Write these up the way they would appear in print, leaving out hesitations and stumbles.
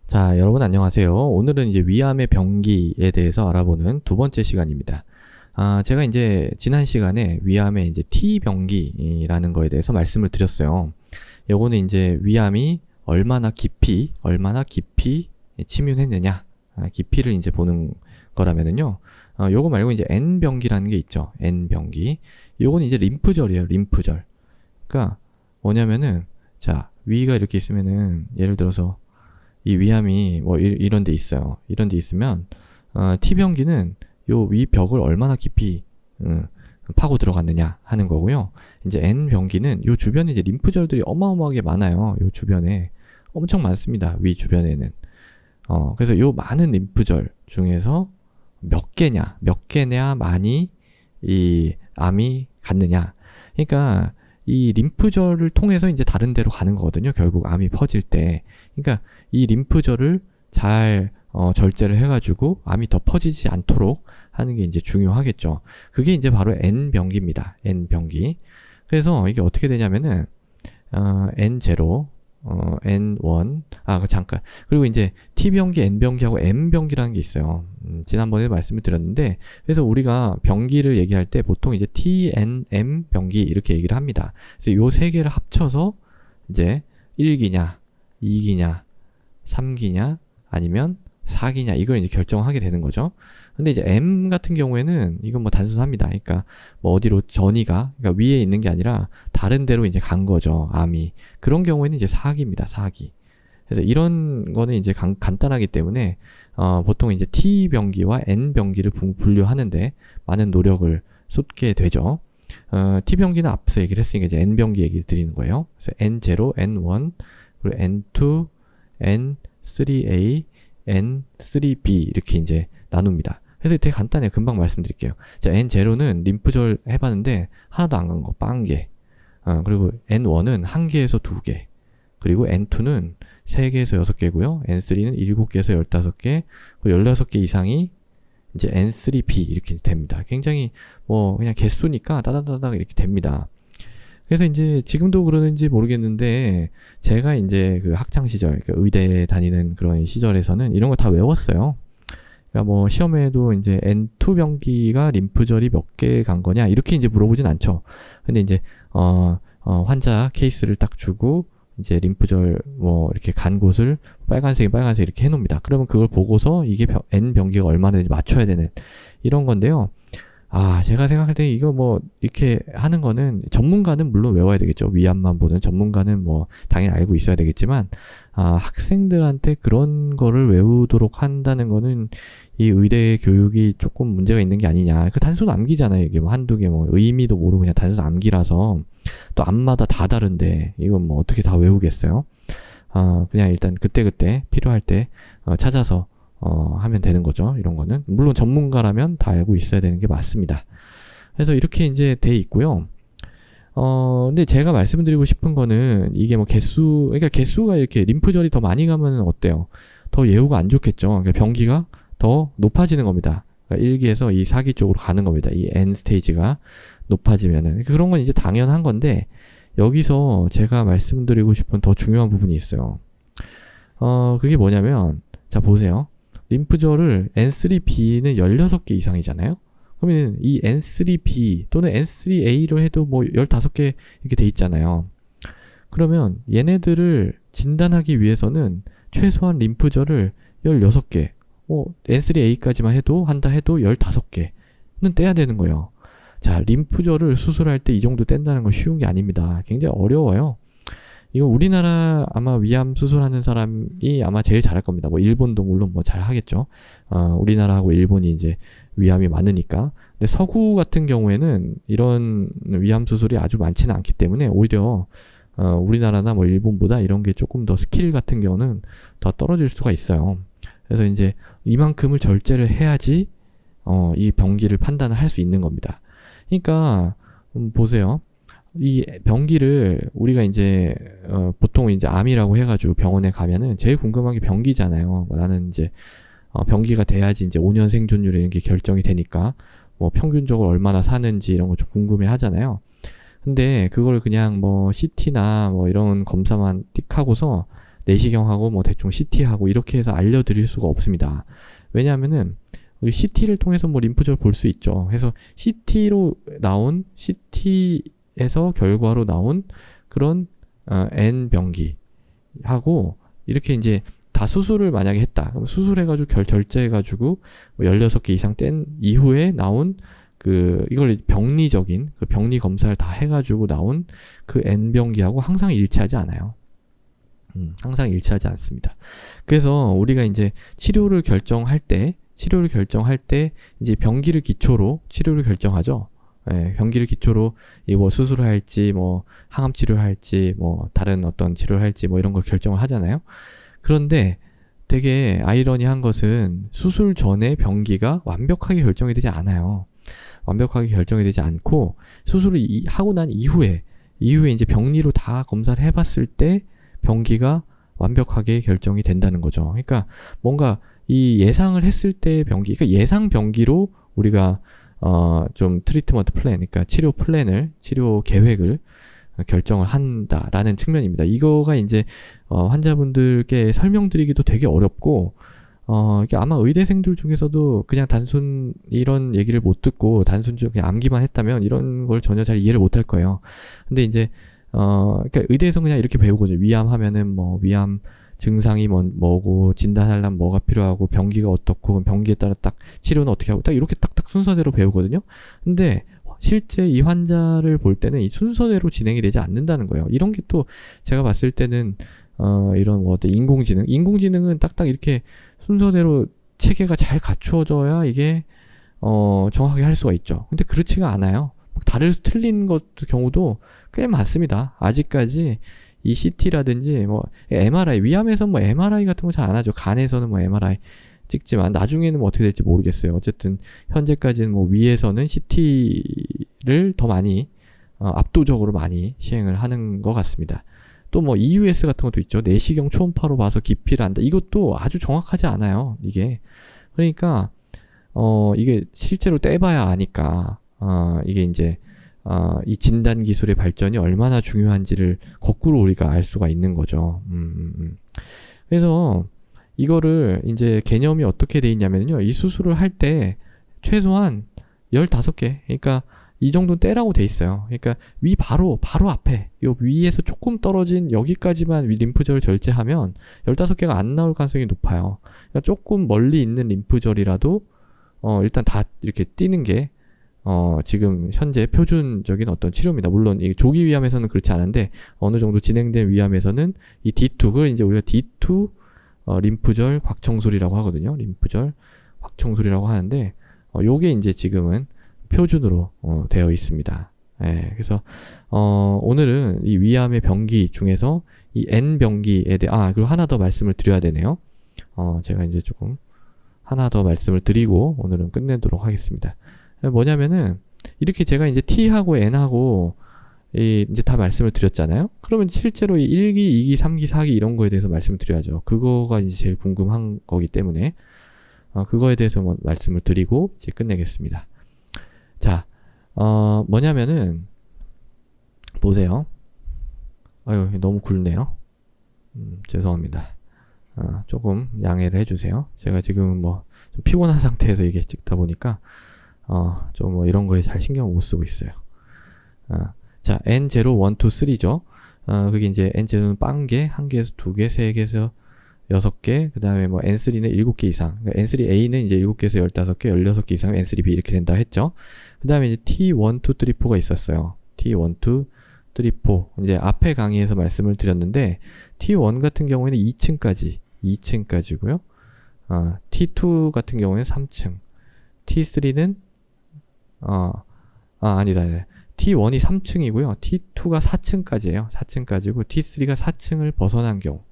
자, 여러분 안녕하세요. 오늘은 이제 위암의 병기에 대해서 알아보는 두 번째 시간입니다. 제가 이제 지난 시간에 위암의 이제 T병기라는 거에 대해서 말씀을 드렸어요. 요거는 이제 위암이 얼마나 깊이 침윤했느냐, 깊이를 이제 보는 거라면은요. 요거 말고 이제 N병기라는 게 있죠. N병기. 요거는 이제 림프절이에요. 림프절. 그러니까 뭐냐면은, 자, 위가 이렇게 있으면은 예를 들어서 이 위암이 뭐 이런 데 있어요. 이런 데 있으면 T병기는 요 위 벽을 얼마나 깊이 파고 들어갔느냐 하는 거고요. 이제 N병기는 요 주변에 이제 림프절들이 어마어마하게 많아요. 요 주변에 엄청 많습니다. 위 주변에는. 그래서 요 많은 림프절 중에서 몇 개냐 많이 이 암이 갔느냐. 그러니까 이 림프절을 통해서 이제 다른 데로 가는 거거든요. 결국 암이 퍼질 때. 그러니까 이 림프절을 잘 절제를 해가지고 암이 더 퍼지지 않도록 하는 게 이제 중요하겠죠. 그게 이제 바로 N병기입니다. N병기. 그래서 이게 어떻게 되냐면은 N0, N1, 잠깐. 그리고 이제 T병기, N병기하고 M병기라는 게 있어요. 지난번에 말씀을 드렸는데, 그래서 우리가 병기를 얘기할 때 보통 이제 T, N, M 병기 이렇게 얘기를 합니다. 그래서 요 세 개를 합쳐서 이제 1기냐, 2기냐, 3기냐, 아니면 4기냐, 이걸 이제 결정하게 되는 거죠. 근데 이제 M 같은 경우에는 이건 뭐 단순합니다. 그러니까 뭐 어디로 전이가, 그러니까 위에 있는 게 아니라 다른 데로 이제 간 거죠. 암이. 그런 경우에는 이제 4기입니다. 4기. 그래서 이런 거는 이제 간단하기 때문에 보통 이제 T병기와 N병기를 분류하는데 많은 노력을 쏟게 되죠. T병기는 앞서 얘기를 했으니까 이제 N병기 얘기를 드리는 거예요. 그래서 N0, N1, 그리고 N2, N3A, N3B 이렇게 이제 나눕니다. 그래서 되게 간단해요. 금방 말씀드릴게요. 자, N0는 림프절 해봤는데 하나도 안 간 거, 빵개. 그리고 N1은 1개에서 2개. 그리고 N2는 3개에서 6개고요. N3는 7개에서 15개. 그리고 16개 이상이 이제 N3B 이렇게 됩니다. 굉장히 뭐 그냥 개수니까 따다다닥 이렇게 됩니다. 그래서 이제 지금도 그러는지 모르겠는데 제가 이제 그 학창 시절, 그러니까 의대 다니는 그런 시절에서는 이런 거 다 외웠어요. 그러니까 뭐 시험에도 이제 N2 병기가 림프절이 몇 개 간 거냐 이렇게 이제 물어보진 않죠. 근데 이제 환자 케이스를 딱 주고 이제 림프절 뭐 이렇게 간 곳을 빨간색 이렇게 해놓습니다. 그러면 그걸 보고서 이게 N 병기가 얼마나 되는지 맞춰야 되는 이런 건데요. 제가 생각할 때 이거 뭐 이렇게 하는 거는 전문가는 물론 외워야 되겠죠. 위암만 보는 전문가는 뭐 당연히 알고 있어야 되겠지만 학생들한테 그런 거를 외우도록 한다는 거는 이 의대 교육이 조금 문제가 있는 게 아니냐. 그 단순 암기잖아요. 이게 뭐 한두 개 뭐 의미도 모르고 그냥 단순 암기라서 또 암마다 다 다른데 이건 뭐 어떻게 다 외우겠어요. 그냥 일단 그때그때 필요할 때 찾아서 하면 되는 거죠. 이런 거는. 물론 전문가라면 다 알고 있어야 되는 게 맞습니다. 그래서 이렇게 이제 돼 있고요. 근데 제가 말씀드리고 싶은 거는 이게 뭐 그러니까 개수가 이렇게 림프절이 더 많이 가면 어때요? 더 예후가 안 좋겠죠. 그러니까 병기가 더 높아지는 겁니다. 그러니까 1기에서 이 4기 쪽으로 가는 겁니다. 이 N 스테이지가 높아지면은. 그런 건 이제 당연한 건데, 여기서 제가 말씀드리고 싶은 더 중요한 부분이 있어요. 그게 뭐냐면, 자, 보세요. 림프절을 N3B는 16개 이상이잖아요? 그러면 이 N3B 또는 N3A로 해도 뭐 15개 이렇게 돼 있잖아요. 그러면 얘네들을 진단하기 위해서는 최소한 림프절을 16개, N3A까지만 한다 해도 15개는 떼야 되는 거예요. 자, 림프절을 수술할 때 이 정도 뗀다는 건 쉬운 게 아닙니다. 굉장히 어려워요. 이거 우리나라 아마 위암 수술하는 사람이 아마 제일 잘할 겁니다. 뭐 일본도 물론 뭐 잘 하겠죠. 우리나라하고 일본이 이제 위암이 많으니까. 근데 서구 같은 경우에는 이런 위암 수술이 아주 많지는 않기 때문에 오히려 우리나라나 뭐 일본보다 이런 게 조금 더 스킬 같은 경우는 더 떨어질 수가 있어요. 그래서 이제 이만큼을 절제를 해야지 이 병기를 판단을 할 수 있는 겁니다. 그러니까 보세요. 이 병기를 우리가 이제 보통 이제 암이라고 해가지고 병원에 가면은 제일 궁금한 게 병기잖아요. 나는 이제 병기가 돼야지 이제 5년 생존율 이런 게 결정이 되니까 뭐 평균적으로 얼마나 사는지 이런 거 좀 궁금해 하잖아요. 근데 그걸 그냥 뭐 CT나 뭐 이런 검사만 띡 하고서 내시경하고 뭐 대충 CT하고 이렇게 해서 알려드릴 수가 없습니다. 왜냐하면은 CT를 통해서 뭐 림프절 볼 수 있죠. 그래서 CT에서 결과로 나온 그런 N병기하고 이렇게 이제 다 수술을 만약에 했다. 그럼 수술해가지고 절제해가지고 16개 이상 뗀 이후에 나온 이걸 병리적인 그 병리 검사를 다 해가지고 나온 그 N병기하고 항상 일치하지 않아요. 항상 일치하지 않습니다. 그래서 우리가 이제 치료를 결정할 때 이제 병기를 기초로 치료를 결정하죠. 예, 병기를 기초로 뭐 수술을 할지 뭐 항암 치료를 할지 뭐 다른 어떤 치료를 할지 뭐 이런 걸 결정을 하잖아요. 그런데 되게 아이러니한 것은 수술 전에 병기가 완벽하게 결정이 되지 않아요. 완벽하게 결정이 되지 않고 수술을 하고 난 이후에 이제 병리로 다 검사를 해봤을 때 병기가 완벽하게 결정이 된다는 거죠. 그러니까 뭔가 이 예상을 했을 때 병기, 그러니까 예상 병기로 우리가 좀 트리트먼트 플랜, 그러니까 치료 계획을 결정을 한다라는 측면입니다. 이거가 이제 환자분들께 설명드리기도 되게 어렵고 이게 아마 의대생들 중에서도 그냥 단순 이런 얘기를 못 듣고 단순적으로 그냥 암기만 했다면 이런 걸 전혀 잘 이해를 못 할 거예요. 근데 이제 그러니까 의대에서 그냥 이렇게 배우거든요. 위암 하면은 뭐 위암 증상이 뭐고 진단하려면 뭐가 필요하고 병기가 어떻고 그럼 병기에 따라 딱 치료는 어떻게 하고 딱 이렇게 딱딱 순서대로 배우거든요. 근데 실제 이 환자를 볼 때는 이 순서대로 진행이 되지 않는다는 거예요. 이런 게 또 제가 봤을 때는 이런 뭐 어떤 인공지능은 딱딱 이렇게 순서대로 체계가 잘 갖추어져야 이게 정확하게 할 수가 있죠. 근데 그렇지가 않아요. 틀린 경우도 꽤 많습니다. 아직까지 이 CT라든지 뭐 MRI, 위암에서 뭐 MRI 같은 거 잘 안 하죠. 간에서는 뭐 MRI 찍지만 나중에는 뭐 어떻게 될지 모르겠어요. 어쨌든 현재까지는 뭐 위에서는 CT를 더 많이 압도적으로 많이 시행을 하는 것 같습니다. 또 뭐 EUS 같은 것도 있죠. 내시경 초음파로 봐서 깊이를 안다. 이것도 아주 정확하지 않아요. 이게 그러니까 이게 실제로 떼봐야 아니까 이게 이제 이 진단 기술의 발전이 얼마나 중요한지를 거꾸로 우리가 알 수가 있는 거죠. 그래서 이거를 이제 개념이 어떻게 돼 있냐면요. 이 수술을 할 때 최소한 15개, 그러니까 이 정도 떼라고 돼 있어요. 그러니까 바로 앞에 요 위에서 조금 떨어진 여기까지만 림프절을 절제하면 15개가 안 나올 가능성이 높아요. 그러니까 조금 멀리 있는 림프절이라도 일단 다 이렇게 띄는 게 지금 현재 표준적인 어떤 치료입니다. 물론 이 조기 위암에서는 그렇지 않은데 어느 정도 진행된 위암에서는 이 D2, 그걸 이제 우리가 D2 림프절 확청술이라고 하거든요. 림프절 확청술이라고 하는데 요게 이제 지금은 표준으로 되어 있습니다. 예, 그래서 오늘은 이 위암의 병기 중에서 이 N병기에 대해 그리고 하나 더 말씀을 드려야 되네요. 제가 이제 조금 하나 더 말씀을 드리고 오늘은 끝내도록 하겠습니다. 뭐냐면은 이렇게 제가 이제 T하고 N하고 이제 다 말씀을 드렸잖아요. 그러면 실제로 이 1기, 2기, 3기, 4기 이런 거에 대해서 말씀을 드려야죠. 그거가 이제 제일 궁금한 거기 때문에 그거에 대해서 뭐 말씀을 드리고 이제 끝내겠습니다. 자, 뭐냐면은 보세요. 아유, 너무 굵네요. 죄송합니다. 조금 양해를 해주세요. 제가 지금 뭐 좀 피곤한 상태에서 이게 찍다 보니까 좀 뭐 이런 거에 잘 신경을 못 쓰고 있어요. 자, N0, 1, 2, 3죠. 그게 이제 N0는 빵개, 1개에서 2개, 3개에서 6개, 그 다음에 뭐 N3는 7개 이상. 그러니까 N3A는 이제 7개에서 15개, 16개 이상, N3B 이렇게 된다 했죠. 그 다음에 이제 T1, 2, 3, 4가 있었어요. T1, 2, 3, 4. 이제 앞에 강의에서 말씀을 드렸는데, T1 같은 경우에는 2층까지고요. T2 같은 경우에는 3층. T3는, 아니다. T1이 3층이고요. T2가 4층까지예요. 4층까지고, T3가 4층을 벗어난 경우.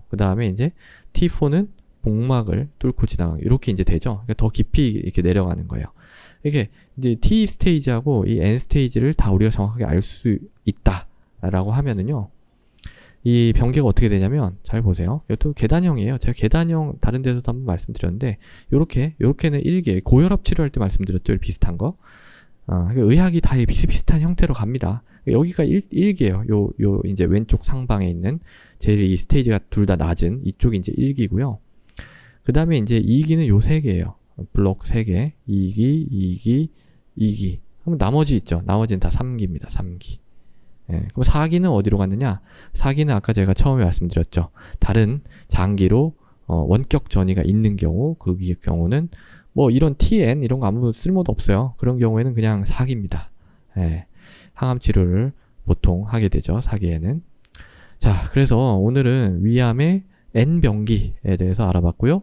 그 다음에 이제 T4는 복막을 뚫고 지나가고 이렇게 이제 되죠. 그러니까 더 깊이 이렇게 내려가는 거예요. 이게 이제 T 스테이지하고 이 N 스테이지를 다 우리가 정확하게 알 수 있다라고 하면은요. 이 병기가 어떻게 되냐면 잘 보세요. 이것도 계단형이에요. 제가 계단형 다른 데서도 한번 말씀드렸는데 요렇게는 1개 고혈압 치료할 때 말씀드렸죠. 비슷한 거. 의학이 다 비슷비슷한 형태로 갑니다. 여기가 1기예요. 요 이제 왼쪽 상방에 있는 제일 이 스테이지가 둘 다 낮은 이쪽이 이제 1기고요. 그 다음에 이제 2기는 요 3개예요. 블록 3개. 2기, 2기, 2기. 그럼 나머지 있죠. 나머지는 다 3기입니다. 3기. 예, 그럼 4기는 어디로 갔느냐? 4기는 아까 제가 처음에 말씀드렸죠. 다른 장기로 원격 전이가 있는 경우, 그 경우는 뭐 이런 TN 이런 거 아무 쓸모도 없어요. 그런 경우에는 그냥 4기입니다. 예, 항암 치료를 보통 하게 되죠. 4기에는. 자, 그래서 오늘은 위암의 N병기에 대해서 알아봤고요.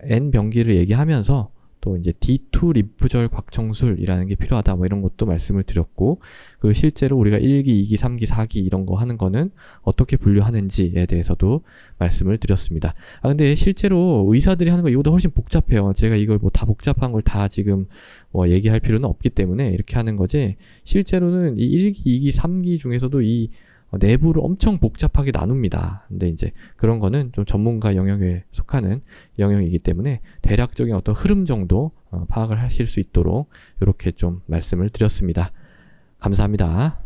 N병기를 얘기하면서 또 이제 D2 림프절 곽청술이라는 게 필요하다 뭐 이런 것도 말씀을 드렸고, 그 실제로 우리가 1기, 2기, 3기, 4기 이런 거 하는 거는 어떻게 분류하는지에 대해서도 말씀을 드렸습니다. 근데 실제로 의사들이 하는 거 이거보다 훨씬 복잡해요. 제가 이걸 뭐 다 복잡한 걸 다 지금 뭐 얘기할 필요는 없기 때문에 이렇게 하는 거지, 실제로는 이 1기, 2기, 3기 중에서도 이 내부를 엄청 복잡하게 나눕니다. 근데 이제 그런 거는 좀 전문가 영역에 속하는 영역이기 때문에 대략적인 어떤 흐름 정도 파악을 하실 수 있도록 이렇게 좀 말씀을 드렸습니다. 감사합니다.